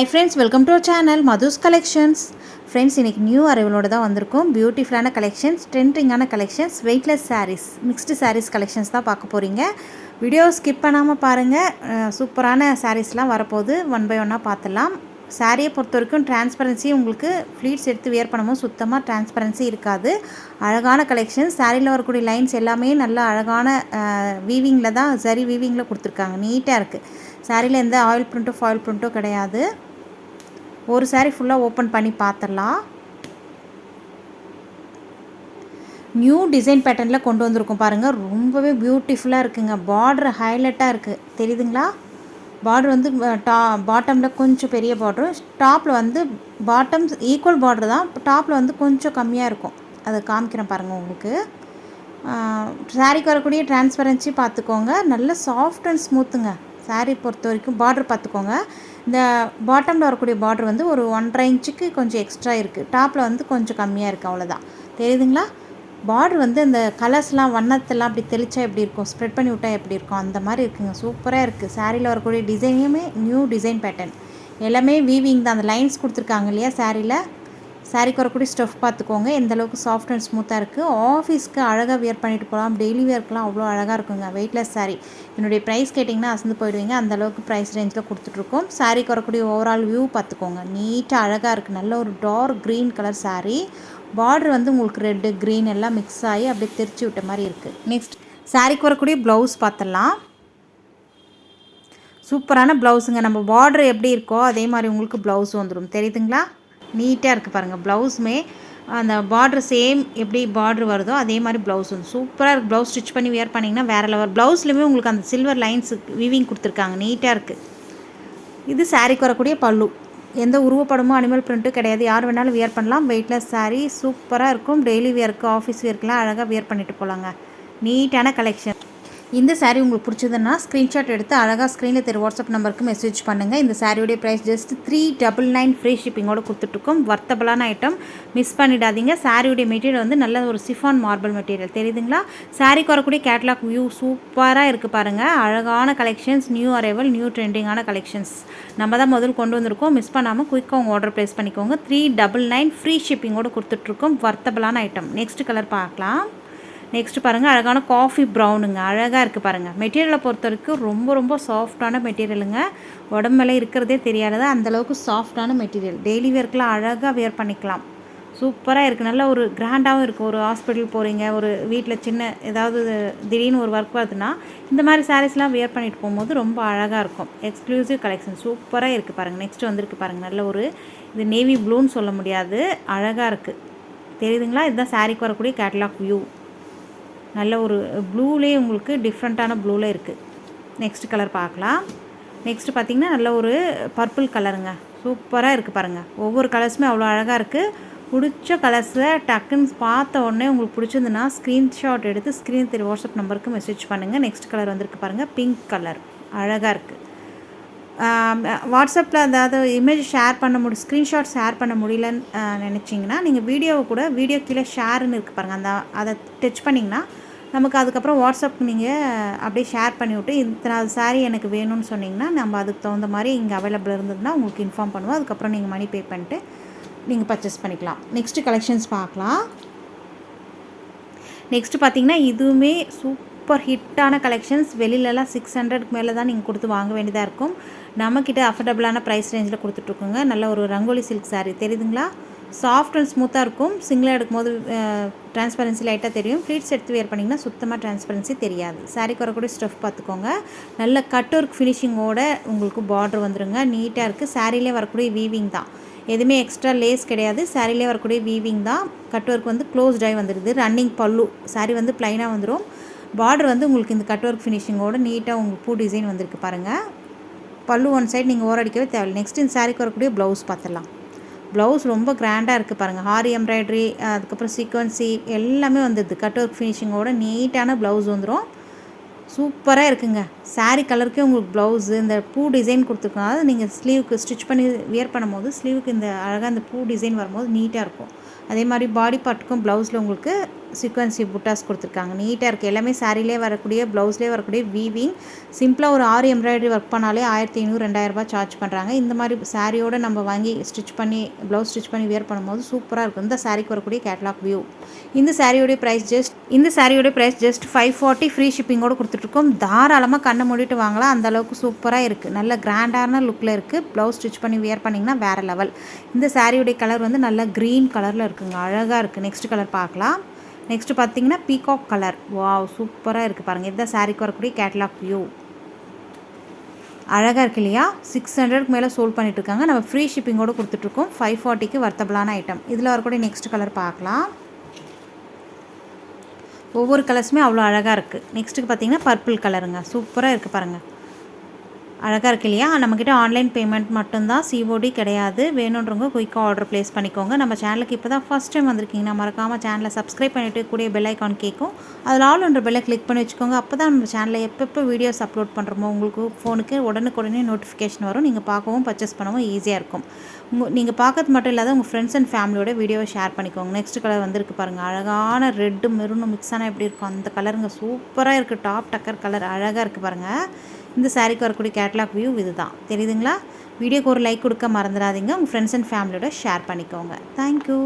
Hi friends, welcome to our channel Madhu's collections. Friends, இன்றைக்கி new அரைவலோடு தான் வந்திருக்கும். பியூட்டிஃபுல்லான கலெக்ஷன்ஸ், ட்ரெண்டிங்கான collections, weightless saris, mixed saris collections தான் பார்க்க போகிறீங்க. வீடியோ ஸ்கிப் பண்ணாமல் பாருங்கள். சூப்பரான சாரீஸ்லாம் வரப்போகுது. ஒன் பை ஒன்னாக பார்த்துடலாம். சாரியை பொறுத்த வரைக்கும் டிரான்ஸ்பரன்சி உங்களுக்கு ஃப்ளீட்ஸ் எடுத்து வியர் பண்ணும்போது சுத்தமாக டிரான்ஸ்பரன்சி இருக்காது. அழகான கலெக்ஷன்ஸ். சாரியில் வரக்கூடிய லைன்ஸ் எல்லாமே நல்ல அழகான வீவிங்கில் தான், சரி வீவிங்கில் கொடுத்துருக்காங்க. நீட்டாக இருக்குது. சாரியில் எந்த ஆயில் பிரிண்ட்டோ ஃபாயில் பிரிண்ட்டோ கிடையாது. ஒரு சாரீ ஃபுல்லாக ஓப்பன் பண்ணி பார்த்துடலாம். நியூ டிசைன் பேட்டர்னில் கொண்டு வந்திருக்கோம் பாருங்கள். ரொம்பவே பியூட்டிஃபுல்லாக இருக்குங்க. பார்டர் ஹைலைட்டாக இருக்குது, தெரியுதுங்களா? பார்டர் வந்து பாட்டமில் கொஞ்சம் பெரிய பார்டரு, டாப்பில் வந்து பாட்டம் ஈக்குவல் பார்டர் தான், டாப்பில் வந்து கொஞ்சம் கம்மியாக இருக்கும். அதை காமிக்கிறேன் பாருங்கள் உங்களுக்கு. சாரீக்கு வரக்கூடிய டிரான்ஸ்பரன்சி பார்த்துக்கோங்க. நல்ல சாஃப்ட் அண்ட் ஸ்மூத்துங்க. சாரீ பொறுத்த வரைக்கும் பார்டர் பார்த்துக்கோங்க. இந்த பாட்டமில் வரக்கூடிய பார்டர் வந்து ஒரு 1.5 இன்ச்சுக்கு கொஞ்சம் எக்ஸ்ட்ரா இருக்குது, டாப்பில் வந்து கொஞ்சம் கம்மியாக இருக்குது, அவ்வளோதான். தெரியுதுங்களா? பார்டர் வந்து இந்த கலர்ஸ்லாம் வண்ணத்தெல்லாம் அப்படி தெளிச்சா எப்படி இருக்கும், ஸ்ப்ரெட் பண்ணி விட்டால் எப்படி இருக்கும், அந்த மாதிரி இருக்குங்க. சூப்பராக இருக்குது. சாரியில் வரக்கூடிய டிசைனுமே நியூ டிசைன் பேட்டர்ன், எல்லாமே வீவிங் தான். அந்த லைன்ஸ் கொடுத்துருக்காங்க இல்லையா சாரியில். சாரிக்கு வரக்கூடிய ஸ்டஃப் பார்த்துக்கோங்க எந்தளவுக்கு சாஃப்ட் அண்ட் ஸ்மூத்தாக இருக்குது. ஆஃபீஸ்க்கு அழகாக வியர் பண்ணிட்டு போகலாம். டெய்லி வியர்க்கெலாம் அவ்வளோ அழகாக இருக்குங்க. வெயிட்லெஸ் சாரீ. என்னுடைய ப்ரைஸ் கேட்டிங்கன்னா அசந்து போயிடுவீங்க, அந்தளவுக்கு ப்ரைஸ் ரேஞ்சில் கொடுத்துட்ருக்கோம். சாரிக்கு வரக்கூடிய ஓவரால் வியூ பார்த்துக்கோங்க. நீட்டாக அழகாக இருக்குது. நல்ல ஒரு dark green colour sari. Border வந்து உங்களுக்கு ரெட்டு க்ரீன் எல்லாம் மிக்ஸ் ஆகி அப்படியே தெரிச்சு விட்ட மாதிரி இருக்குது. நெக்ஸ்ட் சாரிக்கு வரக்கூடிய ப்ளவுஸ் பார்த்துடலாம். சூப்பரான ப்ளவுஸுங்க. நம்ம பார்டர் எப்படி இருக்கோ அதே மாதிரி உங்களுக்கு ப்ளவுஸ் வந்துடும். தெரியுதுங்களா? நீட்டாக இருக்குது பாருங்கள். ப்ளவுஸுமே அந்த பார்டர் சேம் எப்படி பார்டர் வருதோ அதே மாதிரி ப்ளவுஸ் வந்து சூப்பராக இருக்குது. ப்ளவுஸ் ஸ்டிச் பண்ணி வியர் பண்ணிங்கன்னா வேறு லெவல். ப்ளவுஸ்லேயுமே உங்களுக்கு அந்த சில்வர் லைன்ஸ் வீவிங் கொடுத்துருக்காங்க. நீட்டாக இருக்குது. இது சாரிக்கு வரக்கூடிய பல்லு. எந்த உருவப்படமும் அனிமல் பிரிண்ட்டும் கிடையாது. யார் வேணாலும் வியர் பண்ணலாம். வெயிட்லெஸ் சாரீ சூப்பராக இருக்கும். டெய்லி வியருக்கு, ஆஃபீஸ் வியர்க்கெலாம் அழகாக வியர் பண்ணிட்டு போகலாங்க. நீட்டான கலெக்ஷன். இந்த சாரீ உங்களுக்கு பிடிச்சதுன்னா ஸ்க்ரீன்ஷாட் எடுத்து அழகாக ஸ்க்ரீனில் தெரிய வாட்ஸ்அப் நம்பருக்கு மெசேஜ் பண்ணுங்கள். இந்த சாரியோடைய ப்ரைஸ் ஜஸ்ட் 399 ஃப்ரீ ஷிப்பிங்கோடு கொடுத்துட்ருக்கோம். வர்த்தபலான ஐட்டம், மிஸ் பண்ணிடாதீங்க. சாரியோடைய மெட்டீரியல் வந்து நல்ல ஒரு சிஃபான் மார்பிள் மெட்டீரியல். தெரியுதுங்களா? சாரிக்கு வரக்கூடிய கேட்லாக் வியூ சூப்பராக இருக்குது பாருங்கள். அழகான கலெக்ஷன்ஸ், நியூ அரைவல், நியூ ட்ரெண்டிங்கான கலெக்ஷன்ஸ் நம்ம தான் முதல் கொண்டு வந்திருக்கோம். மிஸ் பண்ணாமல் குயிக்காக உங்கள் ஆர்டர் ப்ளேஸ் பண்ணிக்கோங்க. 399 ஃப்ரீ ஷிப்பிங்கோடு கொடுத்துட்ருக்கோம். வர்த்தபலான ஐட்டம். நெக்ஸ்ட் கலர் பார்க்கலாம். நெக்ஸ்ட் பாருங்கள். அழகான காஃபி ப்ரௌனுங்க. அழகாக இருக்குது பாருங்கள். மெட்டீரியலை பொறுத்த வரைக்கும் ரொம்ப ரொம்ப சாஃப்டான மெட்டீரியலுங்க. உடம்புல இருக்கிறதே தெரியாதது அந்தளவுக்கு சாஃப்டான மெட்டீரியல். டெய்லி வியர்க்கெலாம் அழகாக வியர் பண்ணிக்கலாம். சூப்பராக இருக்குது. நல்ல ஒரு கிராண்டாகவும் இருக்குது. ஒரு ஹாஸ்பிட்டல் போகிறீங்க, ஒரு வீட்டில் சின்ன ஏதாவது திடீர்னு ஒரு ஒர்க் வருதுன்னா இந்த மாதிரி சாரீஸ்லாம் வியர் பண்ணிட்டு போகும்போது ரொம்ப அழகாக இருக்கும். எக்ஸ்க்ளூசிவ் கலெக்ஷன் சூப்பராக இருக்குது பாருங்கள். நெக்ஸ்ட் வந்திருக்கு பாருங்கள். நல்ல ஒரு இது நேவி ப்ளூன்னு சொல்ல முடியாது, அழகாக இருக்குது. தெரியுதுங்களா? இதுதான் சாரீக்கு வரக்கூடிய கேட்லாக் வியூ. நல்ல ஒரு ப்ளூலேயே உங்களுக்கு டிஃப்ரெண்ட்டான ப்ளூவில் இருக்குது. நெக்ஸ்ட் கலர் பார்க்கலாம். நெக்ஸ்ட் பார்த்திங்கன்னா நல்ல ஒரு பர்பிள் கலருங்க. சூப்பராக இருக்குது பாருங்கள். ஒவ்வொரு கலர்ஸுமே அவ்வளோ அழகாக இருக்குது. பிடிச்ச கலர்ஸை டக்குன்னு பார்த்த உடனே உங்களுக்கு பிடிச்சிருந்துன்னா ஸ்க்ரீன்ஷாட் எடுத்து ஸ்க்ரீன் தெரிய வாட்ஸ்அப் நம்பருக்கு மெசேஜ் பண்ணுங்கள். நெக்ஸ்ட் கலர் வந்திருக்கு பாருங்கள். பிங்க் கலர் அழகாக இருக்குது. வாட்ஸ்அப்பில் அதாவது இமேஜ் ஷேர் பண்ண ஸ்க்ரீன்ஷாட் ஷேர் பண்ண முடியலன்னு நினச்சிங்கன்னா நீங்கள் வீடியோவை கூட வீடியோ கீழே ஷேர்னு இருக்குது பாருங்கள். அதை டச் பண்ணிங்கன்னா நமக்கு அதுக்கப்புறம் வாட்ஸ்அப்புக்கு நீங்கள் அப்படியே ஷேர் பண்ணிவிட்டு இத்தனாவது சாரீ எனக்கு வேணும்னு சொன்னிங்கன்னா நம்ம அதுக்கு தகுந்த மாதிரி இங்கே அவைலபிள் இருந்ததுன்னா உங்களுக்கு இன்ஃபார்ம் பண்ணுவோம். அதுக்கப்புறம் நீங்கள் மணி பே பண்ணிட்டு நீங்கள் பர்ச்சேஸ் பண்ணிக்கலாம். நெக்ஸ்ட்டு கலெக்ஷன்ஸ் பார்க்கலாம். நெக்ஸ்ட்டு பார்த்திங்கன்னா இதுவுமே சூப்பர் ஹிட்டான கலெக்ஷன்ஸ். வெளியிலலாம் 600க்கு மேலே தான் நீங்கள் கொடுத்து வாங்க வேண்டியதாக இருக்கும். நம்மக்கிட்ட அஃபர்டபுளான ப்ரைஸ் ரேஞ்சில் கொடுத்துட்ருக்கோங்க. நல்ல ஒரு ரங்கோலி சில்க் சாரீ. தெரியுதுங்களா? சாஃப்ட் அண்ட் ஸ்மூத்தாக இருக்கும். சிங்கிளாக எடுக்கும்போது டிரான்ஸ்பரன்சி லைட்டாக தெரியும். ஃப்ளீட்ஸ் எடுத்து வியர் பண்ணிங்கன்னா சுத்தமாக டிரான்ஸ்பரன்சி தெரியாது. சாரீக்கு வரக்கூடிய ஸ்டஃப் பார்த்துக்கோங்க. நல்ல கட் ஒர்க் ஃபினிஷிங்கோட உங்களுக்கு பார்டர் வந்துடுங்க. நீட்டாக இருக்குது. சாரிலே வரக்கூடிய வீவிங் தான், எதுவுமே எக்ஸ்ட்ரா லேஸ் கிடையாது. சாரிலே வரக்கூடிய வீவிங் தான். கட் ஒர்க் வந்து க்ளோஸ்ட் ஆகி வந்துடுது. ரன்னிங் பல்லு. சாரீ வந்து ப்ளைனாக வந்துடும். பார்டர் வந்து உங்களுக்கு இந்த கட் ஒர்க் ஃபினிஷிங்கோட நீட்டாக உங்களுக்கு பூ டிசைன் வந்திருக்கு பாருங்கள். பல்லு ஒன் சைடு நீங்கள் ஓரடிக்கவே தேவையில்லை. நெக்ஸ்ட் இந்த சாரீக்கு வரக்கூடிய ப்ளவுஸ் பார்த்துடலாம். ப்ளவுஸ் ரொம்ப கிராண்டாக இருக்குது பாருங்கள். ஹாரி எம்ப்ராய்டரி, அதுக்கப்புறம் சீக்வன்சி எல்லாமே வந்துடுது. கட் ஒர்க் ஃபினிஷிங்கோட நீட்டான ப்ளவுஸ் வந்துடும். சூப்பராக இருக்குங்க. சாரீ கலருக்கே உங்களுக்கு ப்ளவுஸு இந்த பூ டிசைன் கொடுத்துருக்கனால நீங்கள் ஸ்லீவுக்கு ஸ்டிச் பண்ணி வியர் பண்ணும்போது ஸ்லீவுக்கு இந்த அழகாக இந்த பூ டிசைன் வரும்போது நீட்டாக இருக்கும். அதே மாதிரி பாடி பார்ட்டுக்கும் ப்ளவுஸில் உங்களுக்கு சீக்வன்சி புட்டாஸ் கொடுத்துருக்காங்க. நீட்டாக இருக்குது. எல்லாமே சாரீலே வரக்கூடிய ப்ளவுஸ்லேயே வரக்கூடிய வீவிங். சிம்பிளாக ஒரு 6 எம்ப்ராய்டரி ஒர்க் பண்ணாலே 1500 2000 சார்ஜ் பண்ணுறாங்க. இந்த மாதிரி சாரியோடு நம்ம வாங்கி ஸ்டிச் பண்ணி ப்ளவுஸ் ஸ்டிச் பண்ணி வியர் பண்ணும்போது சூப்பராக இருக்கும். இந்த சாரிக்கு வரக்கூடிய கேட்லாக் வியூ. இந்த சாரியோடைய ப்ரைஸ் ஜஸ்ட் 540 ஃப்ரீ ஷிப்பிங்கோடு கொடுத்துட்ருக்கோம். தாராளமாக கண்ணை மூடிட்டு வாங்கலாம். அந்தளவுக்கு சூப்பராக இருக்குது. நல்ல கிராண்டான லுக்கில் இருக்குது. ப்ளவுஸ் ஸ்டிச் பண்ணி வியர் பண்ணிங்கன்னா வேறு லெவல். இந்த சாரியோடைய கலர் வந்து நல்ல க்ரீன் கலரில் இருக்குங்க. அழகாக இருக்குது. நெக்ஸ்ட் கலர் பார்க்கலாம். நெக்ஸ்ட்டு பார்த்தீங்கன்னா பீகாக் கலர். வாவ், சூப்பராக இருக்குது பாருங்கள். இதுதான் சாரிக்கு வரக்கூடிய கேட்லாக் வியூ. அழகாக இருக்கு இல்லையா? 600க்கு மேலே சோல்ட் பண்ணிட்டுருக்காங்க. நம்ம ஃப்ரீ ஷிப்பிங்கோடு கொடுத்துட்ருக்கோம். 540க்கு வர்த்தபிளான ஐட்டம். இதில் வரக்கூடிய நெக்ஸ்ட் கலர் பார்க்கலாம். ஒவ்வொரு கலர்ஸுமே அவ்வளோ அழகாக இருக்குது. நெக்ஸ்ட்டுக்கு பார்த்தீங்கன்னா பர்பிள் கலருங்க. சூப்பராக இருக்குது பாருங்கள். அழகாக இருக்கு இல்லையா? நம்மக்கிட்ட ஆன்லைன் பேமெண்ட் மட்டும்தான், சிஓடி கிடையாது. வேணுன்றவங்க குயிக்காக ஆர்டர் ப்ளேஸ் பண்ணிக்கோங்க. நம்ம சேனலுக்கு இப்போ தான் ஃபஸ்ட் டைம் வந்திருக்கீங்கன்னா மறக்காமல் சேனலை சப்ஸ்கிரைப் பண்ணிவிட்டு கூடிய பெல் ஐக்கான் கேட்கும். அதில் ஆல்ன்ற பெல்லை கிளிக் பண்ணி வச்சுக்கோங்க. அப்போ தான் நம்ம சேனலில் எப்போ வீடியோஸ் அப்லோட் பண்ணுறோமோ உங்களுக்கு ஃபோனுக்கு உடனுக்குடனே நோட்டிஃபிகேஷன் வரும். நீங்கள் பார்க்கவும் பர்ச்சேஸ் பண்ணவும் ஈஸியாக இருக்கும். நீங்கள் பார்க்கறது மட்டும் இல்லாத உங்கள் ஃப்ரெண்ட்ஸ் அண்ட் ஃபேமிலியோட வீடியோவை ஷேர் பண்ணிக்கோங்க. நெக்ஸ்ட் கலர் வந்துருக்கு பாருங்கள். அழகான ரெட்டு மெரூனும் மிக்ஸ் ஆனால் எப்படி இருக்கும் அந்த கலருங்க. சூப்பராக இருக்குது. டாப் டக்கர் கலர் அழகாக இருக்குது பாருங்கள். இந்த சாரிக்கு வரக்கூடிய கேட்லாக் வியூ இது தான். தெரியுதுங்களா? வீடியோக்கு ஒரு லைக் கொடுக்க மறந்துடாதீங்க. உங்கள் ஃப்ரெண்ட்ஸ் அண்ட் ஃபேமிலியோட ஷேர் பண்ணிக்கோங்க. தேங்க்யூ.